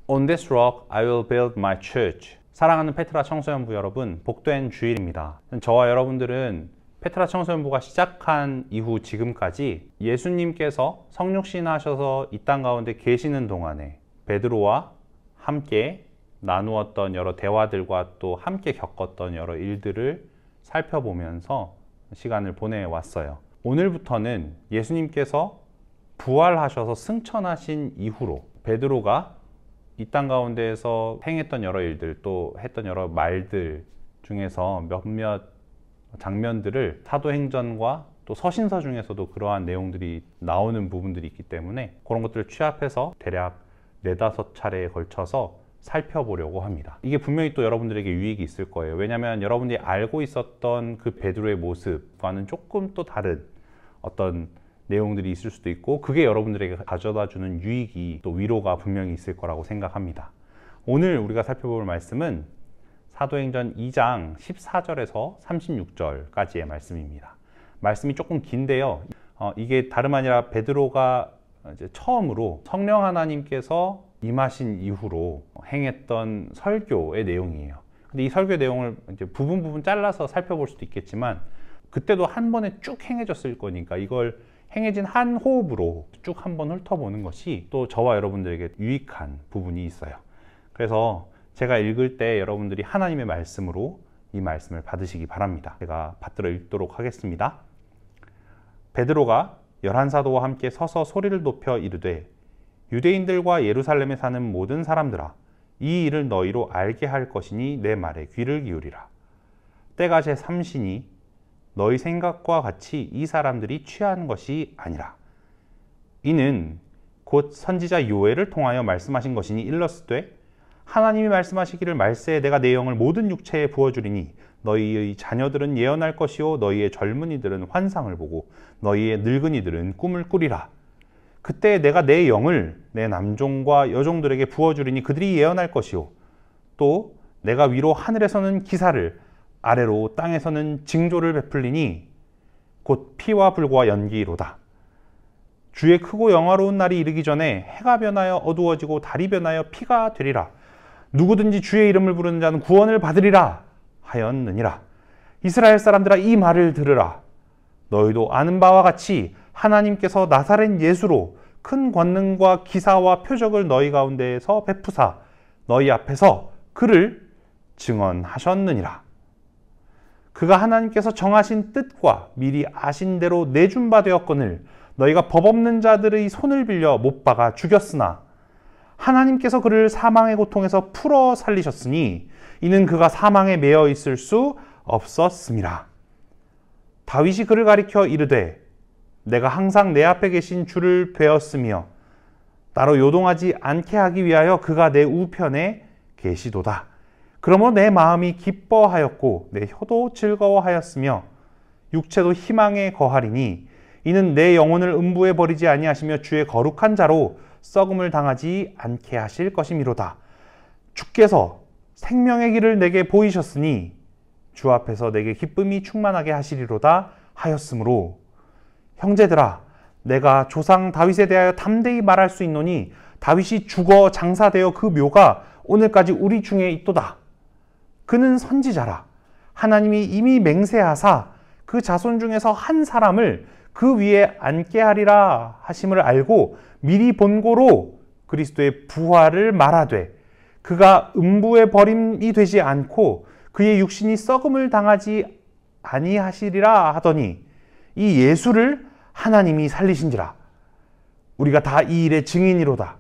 On this rock I will build my church. 사랑하는 페트라 청소년부 여러분, 복된 주일입니다. 저와 여러분들은 페트라 청소년부가 시작한 이후 지금까지 예수님께서 성육신 하셔서 이 땅 가운데 계시는 동안에 베드로와 함께 나누었던 여러 대화들과 또 함께 겪었던 여러 일들을 살펴보면서 시간을 보내왔어요. 오늘부터는 예수님께서 부활하셔서 승천하신 이후로 베드로가 이 땅 가운데에서 행했던 여러 일들, 또 했던 여러 말들 중에서 몇몇 장면들을 사도행전과 또 서신서 중에서도 그러한 내용들이 나오는 부분들이 있기 때문에 그런 것들을 취합해서 대략 4-5차례에 걸쳐서 살펴보려고 합니다. 이게 분명히 또 여러분들에게 유익이 있을 거예요. 왜냐하면 여러분들이 알고 있었던 그 베드로의 모습과는 조금 또 다른 어떤 내용들이 있을 수도 있고, 그게 여러분들에게 가져다주는 유익이 또 위로가 분명히 있을 거라고 생각합니다. 오늘 우리가 살펴볼 말씀은 사도행전 2장 14절에서 36절까지의 말씀입니다. 말씀이 조금 긴데요. 이게 다름 아니라 베드로가 이제 처음으로 성령 하나님께서 임하신 이후로 행했던 설교의 내용이에요. 근데 이 설교 내용을 이제 부분 잘라서 살펴볼 수도 있겠지만, 그때도 한 번에 쭉 행해졌을 거니까 이걸 행해진 한 호흡으로 쭉 한번 훑어보는 것이 또 저와 여러분들에게 유익한 부분이 있어요. 그래서 제가 읽을 때 여러분들이 하나님의 말씀으로 이 말씀을 받으시기 바랍니다. 제가 받들어 읽도록 하겠습니다. 베드로가 11사도와 함께 서서 소리를 높여 이르되, 유대인들과 예루살렘에 사는 모든 사람들아, 이 일을 너희로 알게 할 것이니 내 말에 귀를 기울이라. 때가 제3시니 너희 생각과 같이 이 사람들이 취한 것이 아니라, 이는 곧 선지자 요엘을 통하여 말씀하신 것이니 일렀으되, 하나님이 말씀하시기를 말세에 내가 내 영을 모든 육체에 부어주리니 너희의 자녀들은 예언할 것이요 너희의 젊은이들은 환상을 보고 너희의 늙은이들은 꿈을 꾸리라. 그때 내가 내 영을 내 남종과 여종들에게 부어주리니 그들이 예언할 것이요 또 내가 위로 하늘에서는 기사를, 아래로 땅에서는 징조를 베풀리니 곧 피와 불과 연기로다. 주의 크고 영화로운 날이 이르기 전에 해가 변하여 어두워지고 달이 변하여 피가 되리라. 누구든지 주의 이름을 부르는 자는 구원을 받으리라 하였느니라. 이스라엘 사람들아, 이 말을 들으라. 너희도 아는 바와 같이 하나님께서 나사렛 예수로 큰 권능과 기사와 표적을 너희 가운데에서 베푸사 너희 앞에서 그를 증언하셨느니라. 그가 하나님께서 정하신 뜻과 미리 아신 대로 내준 바 되었거늘 너희가 법 없는 자들의 손을 빌려 못 박아 죽였으나 하나님께서 그를 사망의 고통에서 풀어 살리셨으니 이는 그가 사망에 매여 있을 수 없었음이라. 다윗이 그를 가리켜 이르되, 내가 항상 내 앞에 계신 주를 배웠으며 따로 요동하지 않게 하기 위하여 그가 내 우편에 계시도다. 그러므로 내 마음이 기뻐하였고 내 혀도 즐거워하였으며 육체도 희망에 거하리니 이는 내 영혼을 음부에 버리지 아니하시며 주의 거룩한 자로 썩음을 당하지 않게 하실 것이미로다. 주께서 생명의 길을 내게 보이셨으니 주 앞에서 내게 기쁨이 충만하게 하시리로다 하였으므로, 형제들아, 내가 조상 다윗에 대하여 담대히 말할 수 있노니 다윗이 죽어 장사되어 그 묘가 오늘까지 우리 중에 있도다. 그는 선지자라. 하나님이 이미 맹세하사 그 자손 중에서 한 사람을 그 위에 앉게 하리라 하심을 알고 미리 본고로 그리스도의 부활을 말하되, 그가 음부에 버림이 되지 않고 그의 육신이 썩음을 당하지 아니하시리라 하더니 이 예수를 하나님이 살리신지라. 우리가 다 이 일의 증인이로다.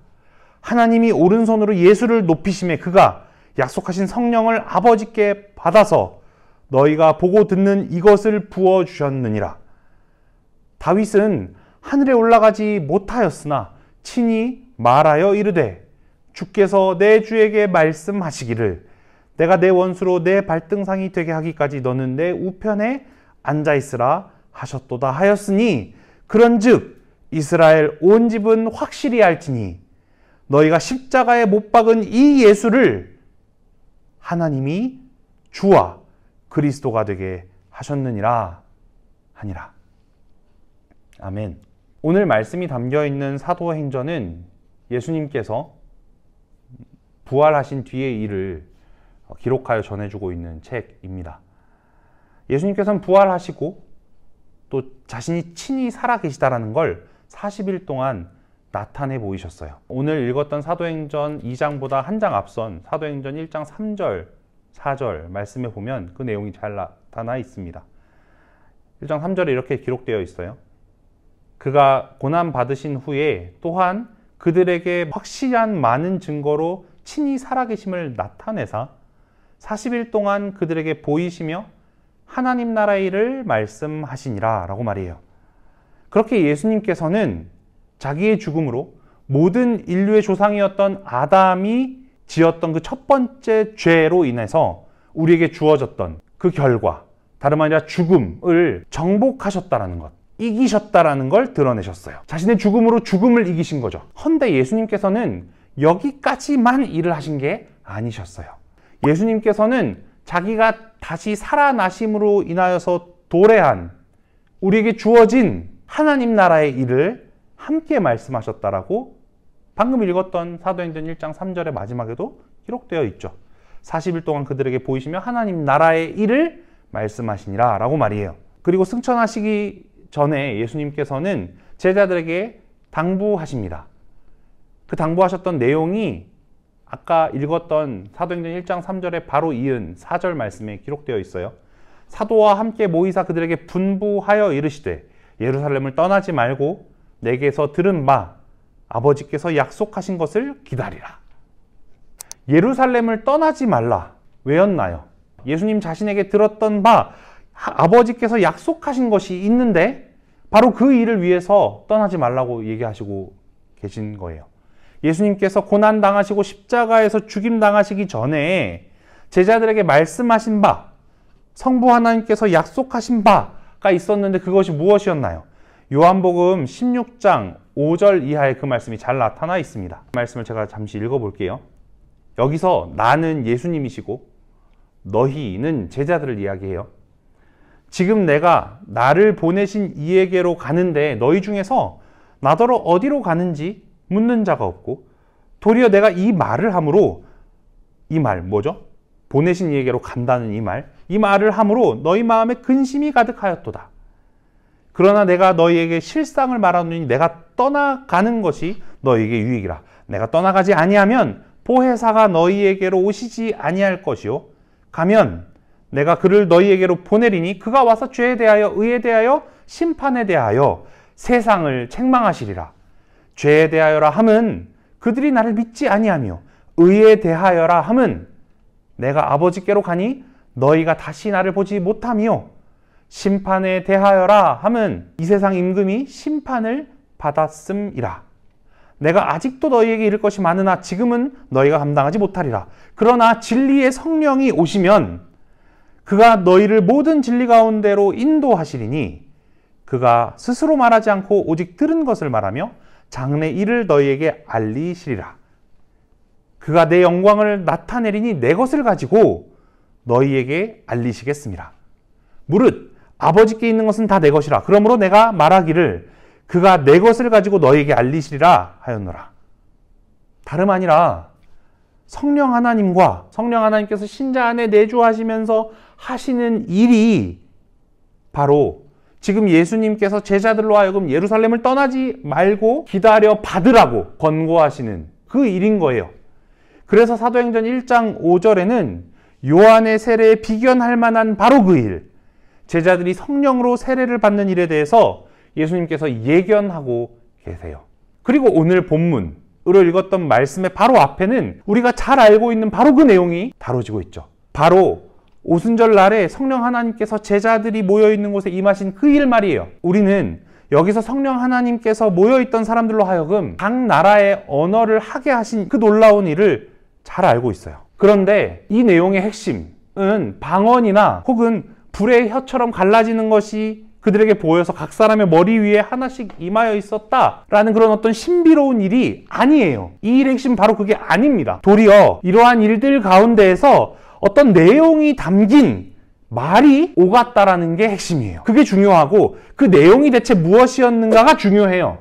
하나님이 오른손으로 예수를 높이심에 그가 약속하신 성령을 아버지께 받아서 너희가 보고 듣는 이것을 부어주셨느니라. 다윗은 하늘에 올라가지 못하였으나 친히 말하여 이르되, 주께서 내 주에게 말씀하시기를 내가 내 원수로 내 발등상이 되게 하기까지 너는 내 우편에 앉아있으라 하셨도다 하였으니, 그런즉 이스라엘 온 집은 확실히 알지니 너희가 십자가에 못 박은 이 예수를 하나님이 주와 그리스도가 되게 하셨느니라 하니라. 아멘. 오늘 말씀이 담겨있는 사도행전은 예수님께서 부활하신 뒤의 일을 기록하여 전해주고 있는 책입니다. 예수님께서는 부활하시고 또 자신이 친히 살아계시다라는 걸 40일 동안 나타내 보이셨어요. 오늘 읽었던 사도행전 2장보다 한 장 앞선 사도행전 1장 3절, 4절 말씀에 보면 그 내용이 잘 나타나 있습니다. 1장 3절에 이렇게 기록되어 있어요. 그가 고난 받으신 후에 또한 그들에게 확실한 많은 증거로 친히 살아계심을 나타내사 40일 동안 그들에게 보이시며 하나님 나라의 일을 말씀하시니라 라고 말이에요. 그렇게 예수님께서는 자기의 죽음으로 모든 인류의 조상이었던 아담이 지었던 그 첫 번째 죄로 인해서 우리에게 주어졌던 그 결과, 다름 아니라 죽음을 정복하셨다라는 것, 이기셨다라는 걸 드러내셨어요. 자신의 죽음으로 죽음을 이기신 거죠. 헌데 예수님께서는 여기까지만 일을 하신 게 아니셨어요. 예수님께서는 자기가 다시 살아나심으로 인하여서 도래한 우리에게 주어진 하나님 나라의 일을 함께 말씀하셨다라고 방금 읽었던 사도행전 1장 3절의 마지막에도 기록되어 있죠. 40일 동안 그들에게 보이시며 하나님 나라의 일을 말씀하시니라 라고 말이에요. 그리고 승천하시기 전에 예수님께서는 제자들에게 당부하십니다. 그 당부하셨던 내용이 아까 읽었던 사도행전 1장 3절에 바로 이은 4절 말씀에 기록되어 있어요. 사도와 함께 모이사 그들에게 분부하여 이르시되 예루살렘을 떠나지 말고 내게서 들은 바 아버지께서 약속하신 것을 기다리라. 예루살렘을 떠나지 말라. 왜였나요? 예수님 자신에게 들었던 바 아버지께서 약속하신 것이 있는데 바로 그 일을 위해서 떠나지 말라고 얘기하시고 계신 거예요. 예수님께서 고난당하시고 십자가에서 죽임당하시기 전에 제자들에게 말씀하신 바, 성부 하나님께서 약속하신 바가 있었는데 그것이 무엇이었나요? 요한복음 16장 5절 이하에 그 말씀이 잘 나타나 있습니다. 그 말씀을 제가 잠시 읽어볼게요. 여기서 나는 예수님이시고 너희는 제자들을 이야기해요. 지금 내가 나를 보내신 이에게로 가는데 너희 중에서 나더러 어디로 가는지 묻는 자가 없고 도리어 내가 이 말을 함으로, 이 말 뭐죠? 보내신 이에게로 간다는 이 말을 함으로 너희 마음에 근심이 가득하였도다. 그러나 내가 너희에게 실상을 말하노니 내가 떠나가는 것이 너희에게 유익이라. 내가 떠나가지 아니하면 보혜사가 너희에게로 오시지 아니할 것이요 가면 내가 그를 너희에게로 보내리니 그가 와서 죄에 대하여 의에 대하여 심판에 대하여 세상을 책망하시리라. 죄에 대하여라 함은 그들이 나를 믿지 아니하며 의에 대하여라 함은 내가 아버지께로 가니 너희가 다시 나를 보지 못하며 심판에 대하여라 함은 이 세상 임금이 심판을 받았음이라. 내가 아직도 너희에게 이를 것이 많으나 지금은 너희가 감당하지 못하리라. 그러나 진리의 성령이 오시면 그가 너희를 모든 진리 가운데로 인도하시리니 그가 스스로 말하지 않고 오직 들은 것을 말하며 장래 일을 너희에게 알리시리라. 그가 내 영광을 나타내리니 내 것을 가지고 너희에게 알리시겠습니다. 무릇 아버지께 있는 것은 다 내 것이라. 그러므로 내가 말하기를 그가 내 것을 가지고 너희에게 알리시리라 하였노라. 다름 아니라 성령 하나님과 성령 하나님께서 신자 안에 내주하시면서 하시는 일이 바로 지금 예수님께서 제자들로 하여금 예루살렘을 떠나지 말고 기다려 받으라고 권고하시는 그 일인 거예요. 그래서 사도행전 1장 5절에는 요한의 세례에 비견할 만한 바로 그 일, 제자들이 성령으로 세례를 받는 일에 대해서 예수님께서 예견하고 계세요. 그리고 오늘 본문으로 읽었던 말씀의 바로 앞에는 우리가 잘 알고 있는 바로 그 내용이 다뤄지고 있죠. 바로 오순절 날에 성령 하나님께서 제자들이 모여있는 곳에 임하신 그 일 말이에요. 우리는 여기서 성령 하나님께서 모여있던 사람들로 하여금 각 나라의 언어를 하게 하신 그 놀라운 일을 잘 알고 있어요. 그런데 이 내용의 핵심은 방언이나 혹은 불의 혀처럼 갈라지는 것이 그들에게 보여서 각 사람의 머리 위에 하나씩 임하여 있었다라는 그런 어떤 신비로운 일이 아니에요. 이 일의 핵심은 바로 그게 아닙니다. 도리어 이러한 일들 가운데에서 어떤 내용이 담긴 말이 오갔다라는 게 핵심이에요. 그게 중요하고 그 내용이 대체 무엇이었는가가 중요해요.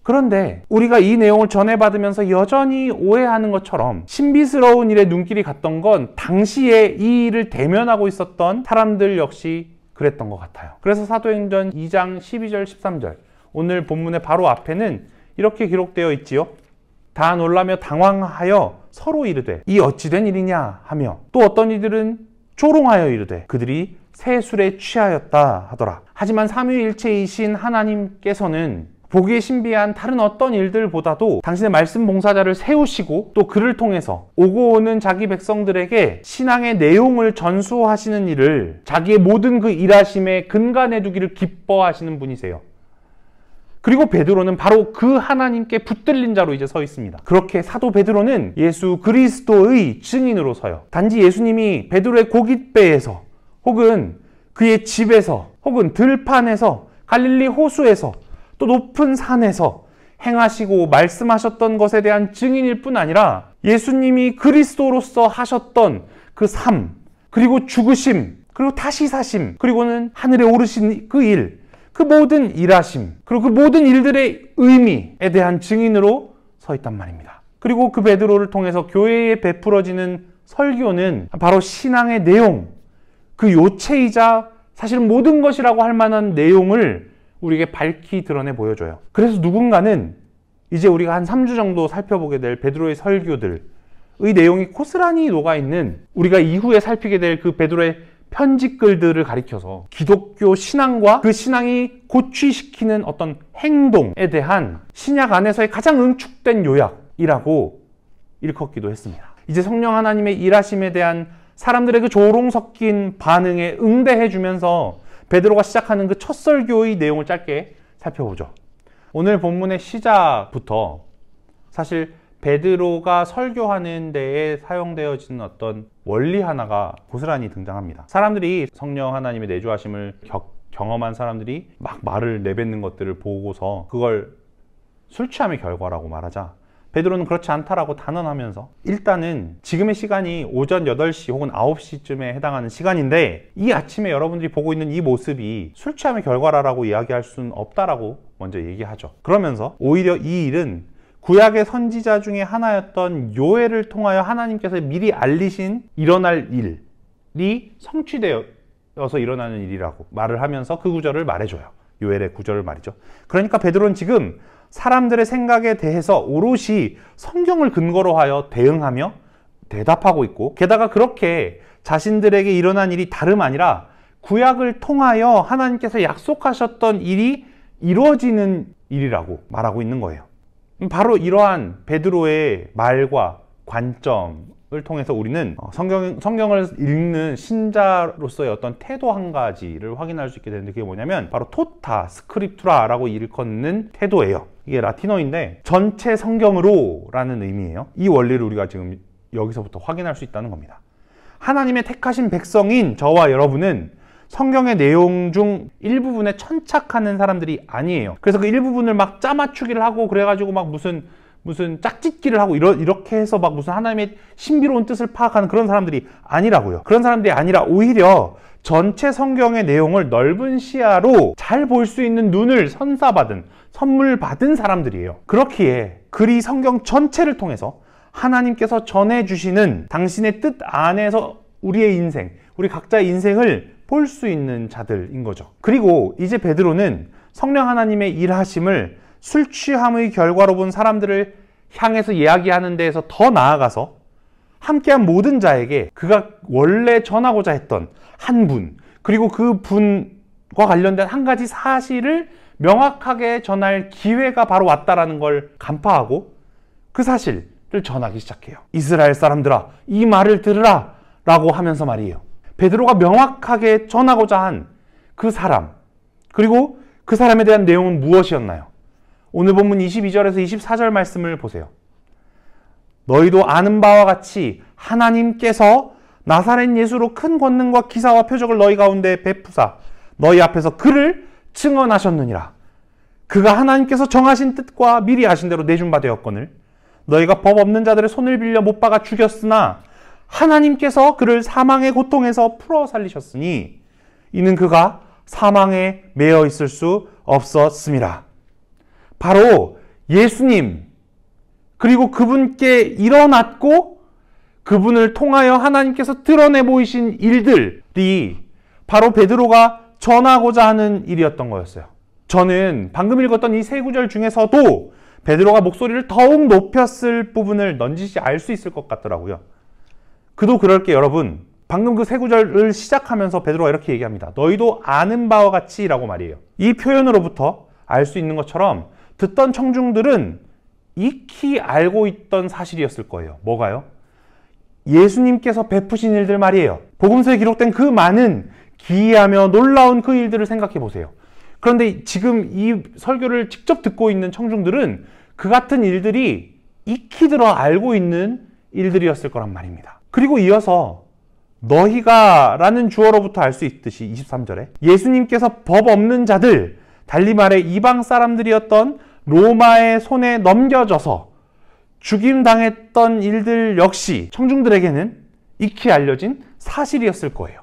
그런데 우리가 이 내용을 전해받으면서 여전히 오해하는 것처럼 신비스러운 일에 눈길이 갔던 건 당시에 이 일을 대면하고 있었던 사람들 역시 그랬던 것 같아요. 그래서 사도행전 2장 12절 13절 오늘 본문의 바로 앞에는 이렇게 기록되어 있지요. 다 놀라며 당황하여 서로 이르되 이 어찌된 일이냐 하며 또 어떤 이들은 조롱하여 이르되 그들이 새 술에 취하였다 하더라. 하지만 삼위일체이신 하나님께서는 보기에 신비한 다른 어떤 일들보다도 당신의 말씀 봉사자를 세우시고 또 그를 통해서 오고 오는 자기 백성들에게 신앙의 내용을 전수하시는 일을 자기의 모든 그 일하심에 근간해 두기를 기뻐하시는 분이세요. 그리고 베드로는 바로 그 하나님께 붙들린 자로 이제 서 있습니다. 그렇게 사도 베드로는 예수 그리스도의 증인으로 서요. 단지 예수님이 베드로의 고깃배에서 혹은 그의 집에서 혹은 들판에서 갈릴리 호수에서 또 높은 산에서 행하시고 말씀하셨던 것에 대한 증인일 뿐 아니라 예수님이 그리스도로서 하셨던 그 삶, 그리고 죽으심, 그리고 다시 사심, 그리고는 하늘에 오르신 그 일, 그 모든 일하심, 그리고 그 모든 일들의 의미에 대한 증인으로 서 있단 말입니다. 그리고 그 베드로를 통해서 교회에 베풀어지는 설교는 바로 신앙의 내용, 그 요체이자 사실 모든 것이라고 할 만한 내용을 우리에게 밝히 드러내 보여줘요. 그래서 누군가는 이제 우리가 한 3주 정도 살펴보게 될 베드로의 설교들의 내용이 고스란히 녹아있는 우리가 이후에 살피게 될 그 베드로의 편지글들을 가리켜서 기독교 신앙과 그 신앙이 고취시키는 어떤 행동에 대한 신약 안에서의 가장 응축된 요약이라고 일컫기도 했습니다. 이제 성령 하나님의 일하심에 대한 사람들의 그 조롱 섞인 반응에 응대해주면서 베드로가 시작하는 그 첫 설교의 내용을 짧게 살펴보죠. 오늘 본문의 시작부터 사실 베드로가 설교하는 데에 사용되어지는 어떤 원리 하나가 고스란히 등장합니다. 사람들이 성령 하나님의 내주하심을 경험한 사람들이 막 말을 내뱉는 것들을 보고서 그걸 술 취함의 결과라고 말하자 베드로는 그렇지 않다라고 단언하면서 일단은 지금의 시간이 오전 8시 혹은 9시쯤에 해당하는 시간인데 이 아침에 여러분들이 보고 있는 이 모습이 술 취함의 결과라고 이야기할 수는 없다라고 먼저 얘기하죠. 그러면서 오히려 이 일은 구약의 선지자 중에 하나였던 요엘을 통하여 하나님께서 미리 알리신 일어날 일이 성취되어서 일어나는 일이라고 말을 하면서 그 구절을 말해줘요. 요엘의 구절을 말이죠. 그러니까 베드로는 지금 사람들의 생각에 대해서 오롯이 성경을 근거로 하여 대응하며 대답하고 있고 게다가 그렇게 자신들에게 일어난 일이 다름 아니라 구약을 통하여 하나님께서 약속하셨던 일이 이루어지는 일이라고 말하고 있는 거예요. 바로 이러한 베드로의 말과 관점을 통해서 우리는 성경을 읽는 신자로서의 어떤 태도 한 가지를 확인할 수 있게 되는데 그게 뭐냐면 바로 토타 스크립투라라고 일컫는 태도예요. 이게 라틴어인데 전체 성경으로 라는 의미예요. 이 원리를 우리가 지금 여기서부터 확인할 수 있다는 겁니다. 하나님의 택하신 백성인 저와 여러분은 성경의 내용 중 일부분에 천착하는 사람들이 아니에요. 그래서 그 일부분을 막 짜맞추기를 하고 그래가지고 막 무슨 짝짓기를 하고 이렇게 해서 막 무슨 하나님의 신비로운 뜻을 파악하는 그런 사람들이 아니라고요. 그런 사람들이 아니라 오히려 전체 성경의 내용을 넓은 시야로 잘 볼 수 있는 눈을 선물 받은 사람들이에요. 그렇기에 그리 성경 전체를 통해서 하나님께서 전해주시는 당신의 뜻 안에서 우리의 인생, 우리 각자의 인생을 볼 수 있는 자들인 거죠. 그리고 이제 베드로는 성령 하나님의 일하심을 술 취함의 결과로 본 사람들을 향해서 이야기하는 데에서 더 나아가서 함께한 모든 자에게 그가 원래 전하고자 했던 한 분, 그리고 그 분과 관련된 한 가지 사실을 명확하게 전할 기회가 바로 왔다라는 걸 간파하고 그 사실을 전하기 시작해요. 이스라엘 사람들아, 이 말을 들으라 라고 하면서 말이에요. 베드로가 명확하게 전하고자 한 그 사람, 그리고 그 사람에 대한 내용은 무엇이었나요? 오늘 본문 22절에서 24절 말씀을 보세요. 너희도 아는 바와 같이 하나님께서 나사렛 예수로 큰 권능과 기사와 표적을 너희 가운데 베푸사 너희 앞에서 그를 증언하셨느니라. 그가 하나님께서 정하신 뜻과 미리 아신 대로 내준 바 되었거늘 너희가 법 없는 자들의 손을 빌려 못 박아 죽였으나 하나님께서 그를 사망의 고통에서 풀어 살리셨으니 이는 그가 사망에 매여 있을 수 없었음이라. 바로 예수님, 그리고 그분께 일어났고 그분을 통하여 하나님께서 드러내 보이신 일들이 바로 베드로가 전하고자 하는 일이었던 거였어요. 저는 방금 읽었던 이 세 구절 중에서도 베드로가 목소리를 더욱 높였을 부분을 넌지시 알 수 있을 것 같더라고요. 그도 그럴 게 여러분, 방금 그 세 구절을 시작하면서 베드로가 이렇게 얘기합니다. 너희도 아는 바와 같이 라고 말이에요. 이 표현으로부터 알 수 있는 것처럼 듣던 청중들은 익히 알고 있던 사실이었을 거예요. 뭐가요? 예수님께서 베푸신 일들 말이에요. 복음서에 기록된 그 많은 기이하며 놀라운 그 일들을 생각해 보세요. 그런데 지금 이 설교를 직접 듣고 있는 청중들은 그 같은 일들이 익히 들어 알고 있는 일들이었을 거란 말입니다. 그리고 이어서 너희가 라는 주어로부터 알 수 있듯이 23절에 예수님께서 법 없는 자들, 달리 말해 이방 사람들이었던 로마의 손에 넘겨져서 죽임당했던 일들 역시 청중들에게는 익히 알려진 사실이었을 거예요.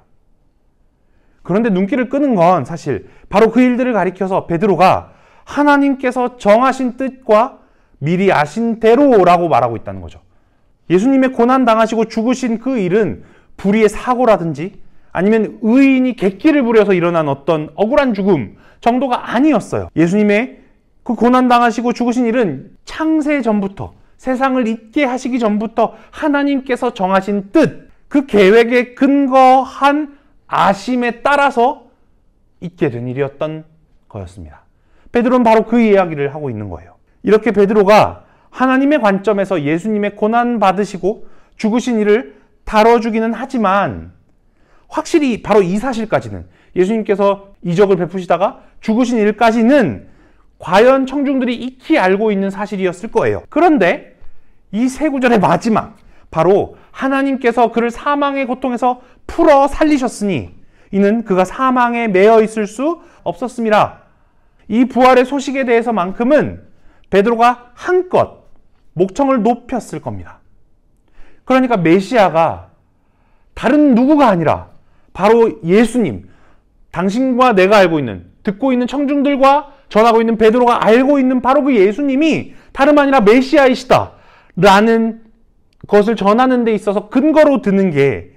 그런데 눈길을 끄는 건 사실 바로 그 일들을 가리켜서 베드로가 하나님께서 정하신 뜻과 미리 아신 대로라고 말하고 있다는 거죠. 예수님의 고난당하시고 죽으신 그 일은 불의의 사고라든지 아니면 의인이 객기를 부려서 일어난 어떤 억울한 죽음 정도가 아니었어요. 예수님의 그 고난당하시고 죽으신 일은 창세 전부터, 세상을 잊게 하시기 전부터 하나님께서 정하신 뜻, 그 계획에 근거한 아심에 따라서 있게 된 일이었던 거였습니다. 베드로는 바로 그 이야기를 하고 있는 거예요. 이렇게 베드로가 하나님의 관점에서 예수님의 고난 받으시고 죽으신 일을 다뤄주기는 하지만 확실히 바로 이 사실까지는, 예수님께서 이적을 베푸시다가 죽으신 일까지는 과연 청중들이 익히 알고 있는 사실이었을 거예요. 그런데 이 세 구절의 마지막, 바로 하나님께서 그를 사망의 고통에서 풀어 살리셨으니 이는 그가 사망에 매여 있을 수 없었음이라. 이 부활의 소식에 대해서만큼은 베드로가 한껏 목청을 높였을 겁니다. 그러니까 메시아가 다른 누구가 아니라 바로 예수님, 당신과 내가 알고 있는, 듣고 있는 청중들과 전하고 있는 베드로가 알고 있는 바로 그 예수님이 다름 아니라 메시아이시다라는 것을 전하는 데 있어서 근거로 드는 게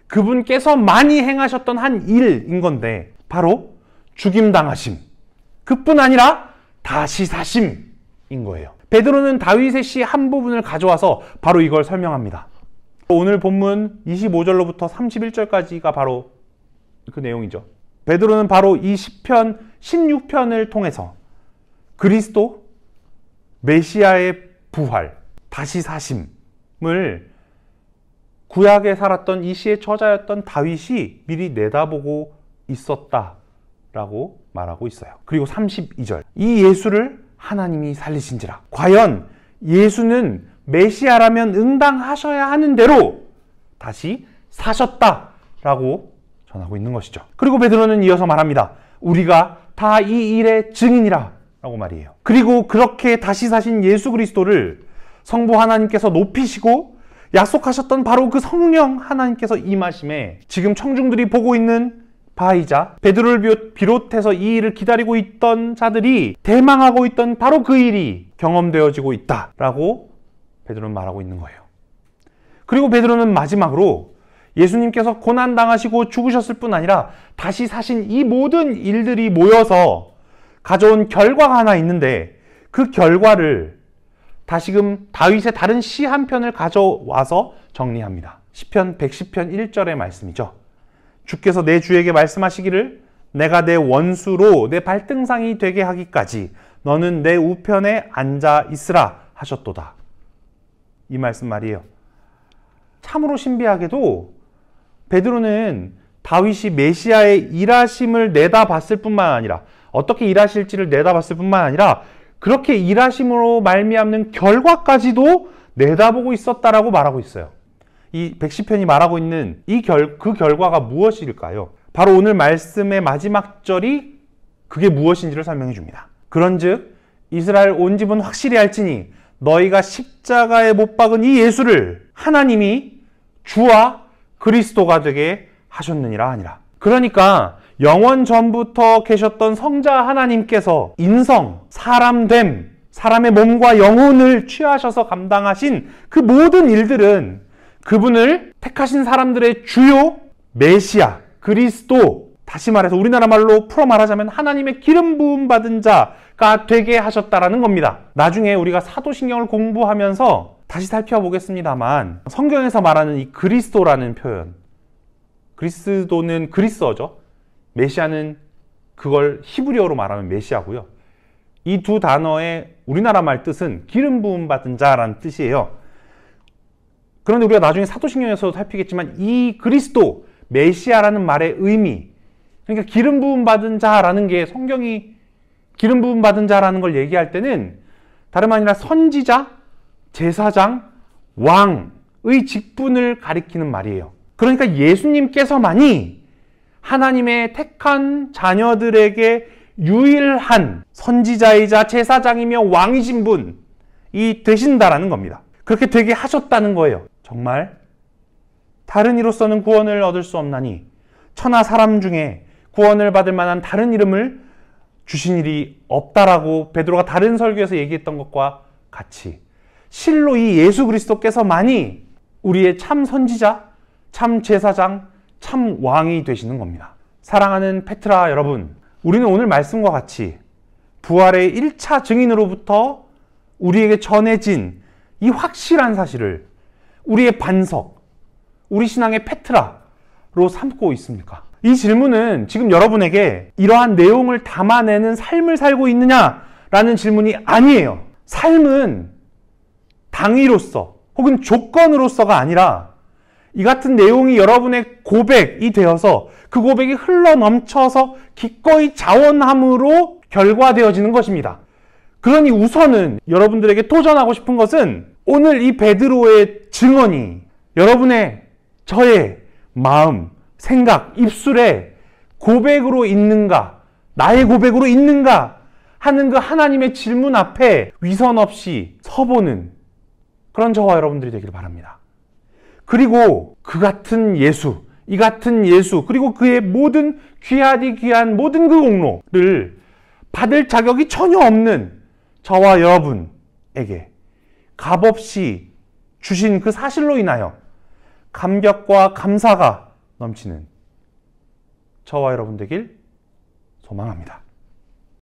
그분께서 많이 행하셨던 한 일인 건데 바로 죽임당하심, 그뿐 아니라 다시 사심인 거예요. 베드로는 다윗의 시 한 부분을 가져와서 바로 이걸 설명합니다. 오늘 본문 25절로부터 31절까지가 바로 그 내용이죠. 베드로는 바로 이 시편 16편을 통해서 그리스도, 메시아의 부활, 다시 사심을 구약에 살았던 이 시의 저자였던 다윗이 미리 내다보고 있었다라고 말하고 있어요. 그리고 32절, 이 예수를 하나님이 살리신지라. 과연 예수는 메시아라면 응당하셔야 하는 대로 다시 사셨다라고 전하고 있는 것이죠. 그리고 베드로는 이어서 말합니다. 우리가 다 이 일의 증인이라 라고 말이에요. 그리고 그렇게 다시 사신 예수 그리스도를 성부 하나님께서 높이시고 약속하셨던 바로 그 성령 하나님께서 임하심에 지금 청중들이 보고 있는 바이자 베드로를 비롯해서 이 일을 기다리고 있던 자들이 대망하고 있던 바로 그 일이 경험되어지고 있다라고 베드로는 말하고 있는 거예요. 그리고 베드로는 마지막으로 예수님께서 고난당하시고 죽으셨을 뿐 아니라 다시 사신 이 모든 일들이 모여서 가져온 결과가 하나 있는데 그 결과를 다시금 다윗의 다른 시 한 편을 가져와서 정리합니다. 시편 110편 1절의 말씀이죠. 주께서 내 주에게 말씀하시기를 내가 내 원수로 내 발등상이 되게 하기까지 너는 내 우편에 앉아 있으라 하셨도다. 이 말씀 말이에요. 참으로 신비하게도 베드로는 다윗이 메시아의 일하심을 내다봤을 뿐만 아니라 어떻게 일하실지를 내다봤을 뿐만 아니라 그렇게 일하심으로 말미암는 결과까지도 내다보고 있었다라고 말하고 있어요. 이 110편이 말하고 있는 그 결과가 무엇일까요? 바로 오늘 말씀의 마지막 절이 그게 무엇인지를 설명해 줍니다. 그런즉 이스라엘 온 집은 확실히 알지니 너희가 십자가에 못 박은 이 예수를 하나님이 주와 그리스도가 되게 하셨느니라 하니라. 그러니까 영원 전부터 계셨던 성자 하나님께서 인성, 사람됨, 사람의 몸과 영혼을 취하셔서 감당하신 그 모든 일들은 그분을 택하신 사람들의 주요 메시아, 그리스도, 다시 말해서 우리나라 말로 풀어 말하자면 하나님의 기름 부음 받은 자가 되게 하셨다라는 겁니다. 나중에 우리가 사도신경을 공부하면서 다시 살펴보겠습니다만 성경에서 말하는 이 그리스도라는 표현, 그리스도는 그리스어죠. 메시아는 그걸 히브리어로 말하면 메시아고요. 이 두 단어의 우리나라 말 뜻은 기름 부음 받은 자라는 뜻이에요. 그런데 우리가 나중에 사도신경에서도 살피겠지만 이 그리스도, 메시아라는 말의 의미, 그러니까 기름 부음 받은 자라는 게 성경이 기름 부음 받은 자라는 걸 얘기할 때는 다름 아니라 선지자, 제사장, 왕의 직분을 가리키는 말이에요. 그러니까 예수님께서만이 하나님의 택한 자녀들에게 유일한 선지자이자 제사장이며 왕이신 분이 되신다라는 겁니다. 그렇게 되게 하셨다는 거예요. 정말 다른 이로서는 구원을 얻을 수 없나니 천하 사람 중에 구원을 받을 만한 다른 이름을 주신 일이 없다라고 베드로가 다른 설교에서 얘기했던 것과 같이 실로 이 예수 그리스도께서만이 우리의 참 선지자, 참 제사장, 참 왕이 되시는 겁니다. 사랑하는 페트라 여러분, 우리는 오늘 말씀과 같이 부활의 1차 증인으로부터 우리에게 전해진 이 확실한 사실을 우리의 반석, 우리 신앙의 페트라로 삼고 있습니까? 이 질문은 지금 여러분에게 이러한 내용을 담아내는 삶을 살고 있느냐라는 질문이 아니에요. 삶은 당위로서 혹은 조건으로서가 아니라 이 같은 내용이 여러분의 고백이 되어서 그 고백이 흘러넘쳐서 기꺼이 자원함으로 결과되어지는 것입니다. 그러니 우선은 여러분들에게 도전하고 싶은 것은 오늘 이 베드로의 증언이 여러분의, 저의 마음, 생각, 입술에 고백으로 있는가, 나의 고백으로 있는가 하는 그 하나님의 질문 앞에 위선 없이 서보는 그런 저와 여러분들이 되기를 바랍니다. 그리고 그 같은 예수, 이 같은 예수, 그리고 그의 모든 귀하디 귀한 모든 그 공로를 받을 자격이 전혀 없는 저와 여러분에게 값없이 주신 그 사실로 인하여 감격과 감사가 넘치는 저와 여러분 되길 소망합니다.